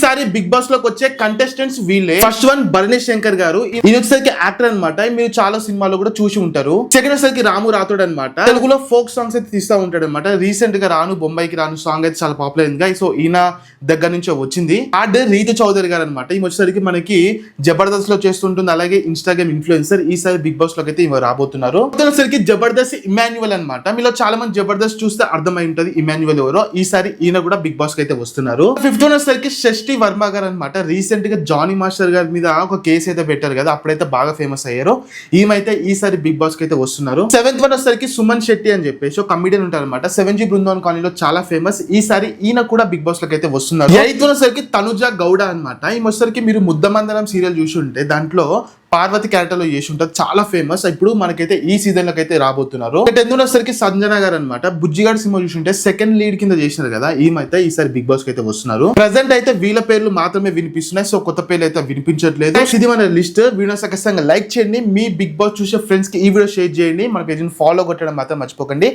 ఈసారి big boss లోకి వచ్చే కంటెస్టెంట్స్ వీళ్ళే. ఫస్ట్ వన్ భరణి శంకర్ గారు, ఈయన వచ్చేసరికి యాక్టర్ అనమాట. మీరు చాలా సినిమాల్లో కూడా చూసి ఉంటారు. సెకండ్ వచ్చేసరికి రాము రాథోడ్ అనమాట. తెలుగులో ఫోక్ సాంగ్స్ అయితే తీస్తా ఉంటాడు అనమాట. రీసెంట్ గా రాను బొంబాయికి రాను సాంగ్ అయితే చాలా పాపులర్ అయింది. సో ఈయన దగ్గర నుంచి వచ్చింది. థర్డ్ రీతు చౌదరి గారు అనమాట. ఈమె వచ్చేసరికి మనకి జబర్దస్త్ లో చేస్తుంటుంది, అలాగే ఇన్స్టాగ్రామ్ ఇన్ఫ్లుయెన్సర్. ఈసారి బిగ్ బాస్ లోకి అయితే ఈమె రాబోతున్నారు. వచ్చేసరికి జబర్దస్త్ ఇమాన్యువల్ అనమాట. మీలో చాలా మంది జబర్దస్త్ చూస్తే అర్థమై ఉంటది ఇమాన్యువల్ ఎవరో. ఈసారి ఈయన కూడా బిగ్ బాస్ కి అయితే వస్తున్నారు. ఫిఫ్త్ వన్ వచ్చేసరికి షష్ఠి వర్మ గారు అనమాట. రీసెంట్ గా జానీ మాస్టర్ గారి మీద ఒక కేసు అయితే పెట్టారు కదా, అప్పుడైతే బాగా ఫేమస్ అయ్యారు. ఈమైతే ఈసారి బిగ్ బాస్ కి అయితే వస్తున్నారు. సెవెంత్ వన్ వచ్చేసరికి సుమన్ శెట్టి అని చెప్పేసి ఒక కమిడియన్ ఉంటారు అనమాట. 7G బృందావన్ కాలనీలో చాలా ఫేమస్. ఈసారి ఈయన కూడా బిగ్ బాస్ లోకి అయితే వస్తున్నారు. ఎయిత్ వన్ వచ్చేసరికి తనుజ గౌడ అనమాట. ఈమె వచ్చేసరికి మీరు ముద్దమందరం సీరియల్ చూసి ఉంటే దాంట్లో పార్వతి క్యారెక్టర్ లో చేసి ఉంటారు, చాలా ఫేమస్. ఇప్పుడు మనకైతే ఈ సీజన్ లోకి అయితే రాబోతున్నారు. టెన్త్ వచ్చేసరికి సంజన గారు అనమాట. బుజ్జిగాడి సినిమా చూసి ఉంటే సెకండ్ లీడ్ కింద చేసినారు కదా, ఈమైతే ఈసారి బిగ్ బాస్ కి అయితే వస్తున్నారు. ప్రెసెంట్ అయితే వీళ్ళ పేర్లు మాత్రమే వినిపిస్తున్నాయి. సో కొత్త పేర్లు అయితే వినిపించట్లేదు. ఇది మన లిస్ట్. వీడియో ఖచ్చితంగా లైక్ చేయండి. మీ బిగ్ బాస్ చూసే ఫ్రెండ్స్ కి ఈ వీడియో షేర్ చేయండి. మన పేజ్ ఫాలో కొట్టడం మాత్రం మర్చిపోకండి.